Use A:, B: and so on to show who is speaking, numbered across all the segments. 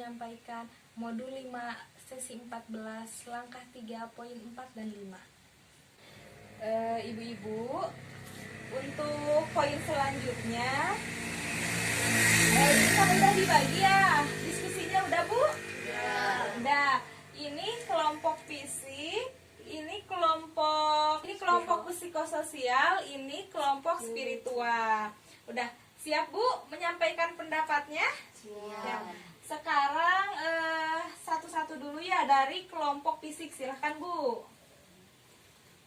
A: menyampaikan modul 5 sesi 14 langkah 3 poin 4 dan 5. Ibu-ibu, untuk poin selanjutnya ini kan udah dibagi ya, diskusinya udah Bu?
B: Ya.
A: Udah. Ini kelompok fisik, ini kelompok psikososial, ini kelompok spiritual. Udah siap Bu menyampaikan pendapatnya?
B: Siap.
A: Sekarang satu-satu dulu ya dari kelompok fisik, silahkan Bu.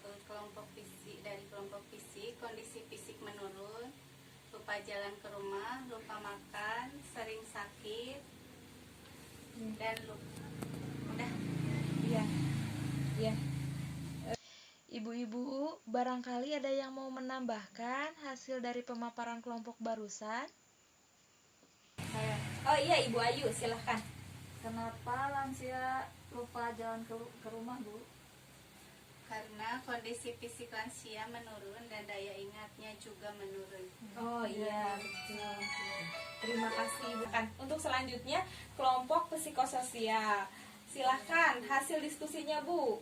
B: Dari kelompok fisik, kondisi fisik menurun, lupa jalan ke rumah, lupa makan, sering sakit, dan lupa. Udah.
A: Iya. Iya. Ibu-ibu, barangkali ada yang mau menambahkan hasil dari pemaparan kelompok barusan?
C: Saya,
A: Oh iya, Ibu Ayu, silahkan.
C: kenapa lansia lupa jalan ke rumah, Bu?
B: Karena kondisi fisik lansia menurun dan daya ingatnya juga menurun.
A: Oh iya, betul. Terima kasih Ibu. Untuk selanjutnya, kelompok psikososial. Silahkan hasil diskusinya Bu.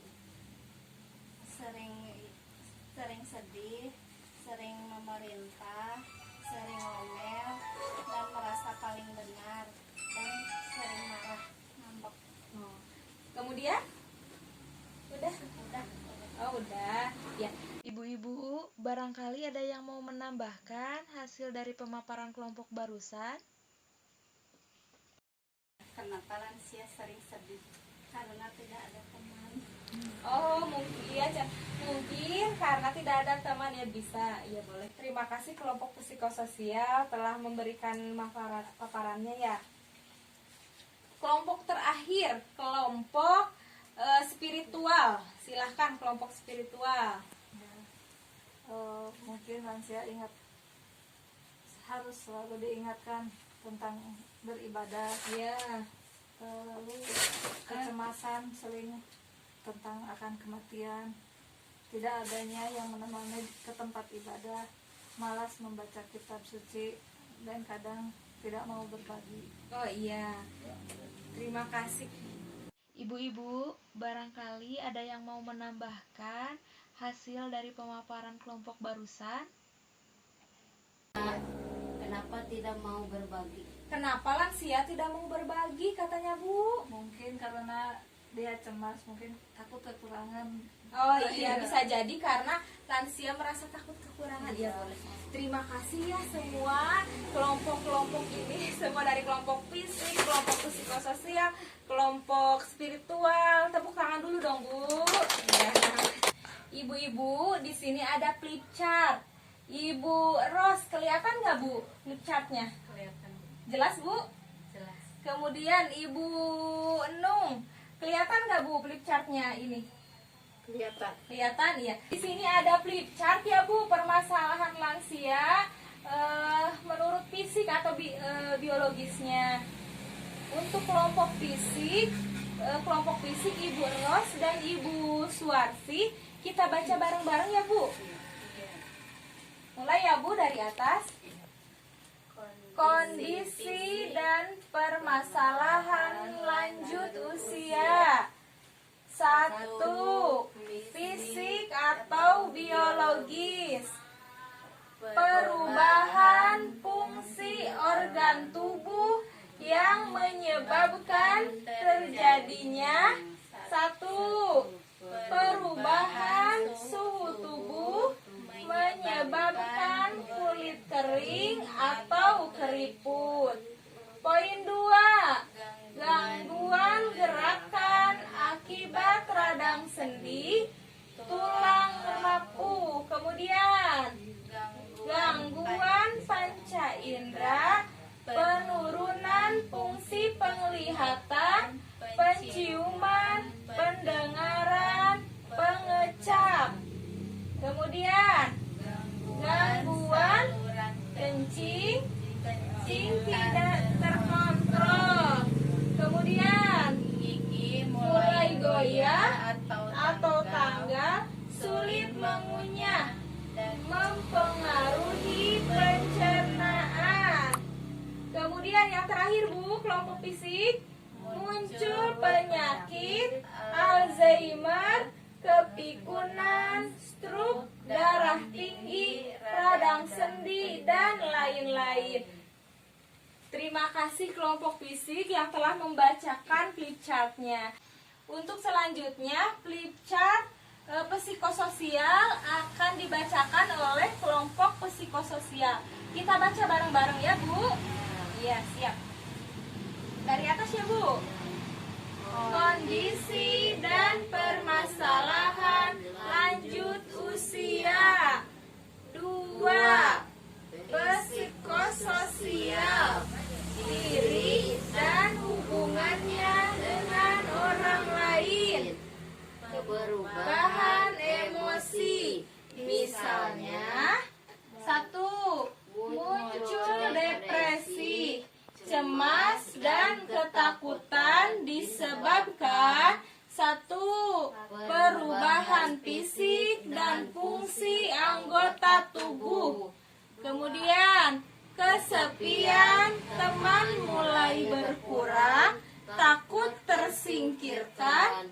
B: Sering sedih, sering memerintah, sering ngomel, dan merasa paling benar, dan sering marah, ngambek.
A: Kemudian? Udah?
B: Udah.
A: Oh udah. Ya. Ibu-ibu, barangkali ada yang mau menambahkan hasil dari pemaparan kelompok barusan?
B: Kenapa lansia sering sedih? Karena tidak ada teman.
A: Oh mungkin karena tidak ada teman ya, bisa ya, boleh. Terima kasih kelompok psikososial telah memberikan paparannya ya. Kelompok terakhir, kelompok spiritual. Silahkan kelompok spiritual.
C: Mungkin lansia harus selalu diingatkan tentang beribadah,
A: Ya.
C: lalu kecemasan sering tentang akan kematian, tidak adanya yang menemani ke tempat ibadah, malas membaca kitab suci, dan kadang tidak mau berbagi.
A: Oh iya. Terima kasih. Ibu-ibu, barangkali ada yang mau menambahkan hasil dari pemaparan kelompok barusan?
B: Kenapa tidak mau berbagi?
A: Kenapa lansia tidak mau berbagi katanya Bu?
C: Mungkin karena dia cemas, mungkin takut kekurangan.
A: Oh iya, bisa jadi karena lansia merasa takut kekurangan. Iya, boleh. Terima kasih ya semua kelompok-kelompok ini, semua dari kelompok fisik, kelompok psikososial, kelompok spiritual. Tepuk tangan dulu dong Bu. Ya. Ibu-ibu, di sini ada flip chart. Ibu Ros, kelihatan nggak Bu flip chartnya?
B: Kelihatan.
A: Jelas Bu?
B: Jelas.
A: Kemudian Ibu Enung, kelihatan nggak Bu flip chartnya ini?
B: Kelihatan.
A: Kelihatan ya. Di sini ada flip chart ya Bu, permasalahan lansia menurut fisik atau biologisnya. Untuk kelompok fisik Ibu Ros dan Ibu Suwarsi, kita baca bareng-bareng ya Bu. Mulai ya Bu dari atas. Kondisi dan permasalahan lanjut usia. 1. Fisik atau biologis. Perubahan fungsi organ tubuh yang menyebabkan terjadinya 1. Perubahan suhu tubuh menyebabkan kulit kering atau keriput. Poin 2. Gangguan gerakan akibat radang sendi, tulang rapuh. Kemudian gangguan panca indera, penurunan fungsi penglihatan, penciuman, pendengaran, pengecap. Kemudian gangguan kencing tidak terkontrol. Kemudian
B: Gigi
A: mulai goyah
B: atau
A: tangga, sulit mengunyah,
B: dan
A: mempengaruhi pencernaan. Kemudian yang terakhir Bu, kelompok fisik. jadi, dan lain-lain. Terima kasih kelompok fisik yang telah membacakan flip chartnya. Untuk selanjutnya, flip chart psikososial akan dibacakan oleh kelompok psikososial. Kita baca bareng-bareng ya, Bu. Iya, siap. Dari atas ya, Bu. Kondisi dan permasalahan lanjut usia. 2. Psikososial, diri dan hubungannya dengan orang lain. Perubahan emosi, misalnya 1. Muncul depresi, cemas dan ketakutan disebabkan 1. Perubahan fisik dan fungsi anggota tubuh. Kemudian kesepian, teman mulai berkurang, takut tersingkirkan,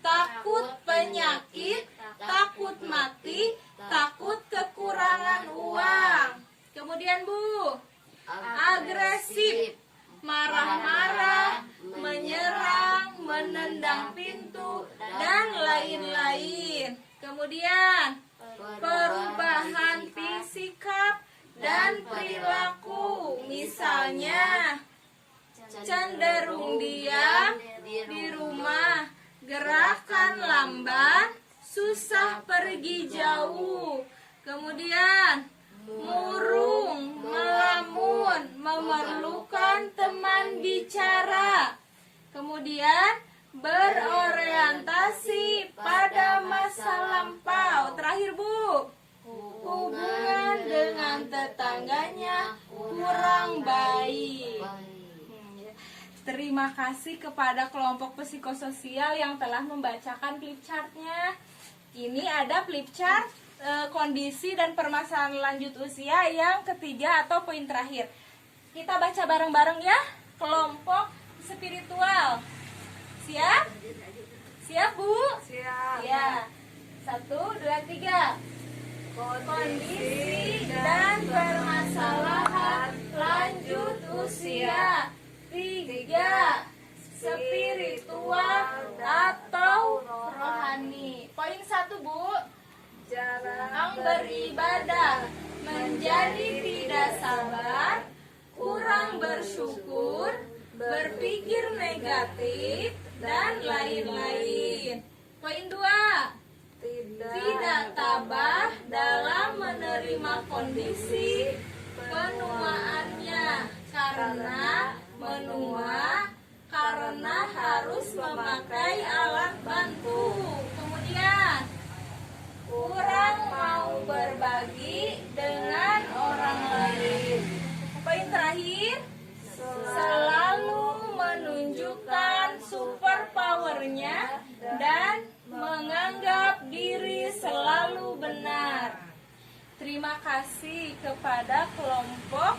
A: takut penyakit, takut mati, takut kekurangan uang. Kemudian Bu, agresif, marah-marah, menyerang, menendang pintu, dan lain-lain. Kemudian perubahan sikap dan perilaku, misalnya cenderung diam di rumah, gerakan lamban, susah pergi jauh. Kemudian murung, melamun, memerlukan teman bicara. Kemudian berorientasi pada masa lampau. Terakhir Bu, hubungan dengan tetangganya kurang baik. Terima kasih kepada kelompok psikososial yang telah membacakan flip chartnya. Ini ada flip chart kondisi dan permasalahan lanjut usia yang ketiga atau poin terakhir. Kita baca bareng-bareng ya. Kelompok spiritual. Siap? Siap Bu?
C: Siap.
A: Ya. 1, 2, 3. Kondisi dan permasalahan lanjut usia. 3. Spiritual atau rohani. Poin 1 Bu, jarang beribadah, menjadi tidak sabar, kurang bersyukur, berpikir negatif, dan lain-lain. Poin 2, tidak tabah dalam menerima kondisi penuaannya, karena menua karena harus memakai alat bantu. Kemudian kurang mau berbagi dengan orang lain. Poin terakhir, selalu menunjukkan super powernya dan menganggap diri selalu benar. Terima kasih kepada kelompok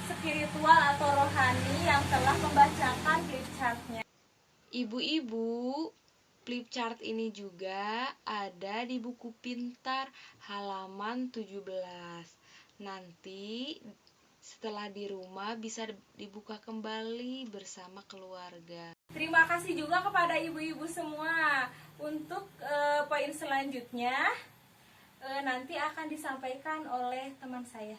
A: spiritual atau rohani yang telah membacakan flip chartnya.
D: Ibu-ibu, flip chart ini juga ada di buku pintar halaman 17. Nanti setelah di rumah bisa dibuka kembali bersama keluarga.
A: Terima kasih juga kepada ibu-ibu semua. Untuk poin selanjutnya nanti akan disampaikan oleh teman saya.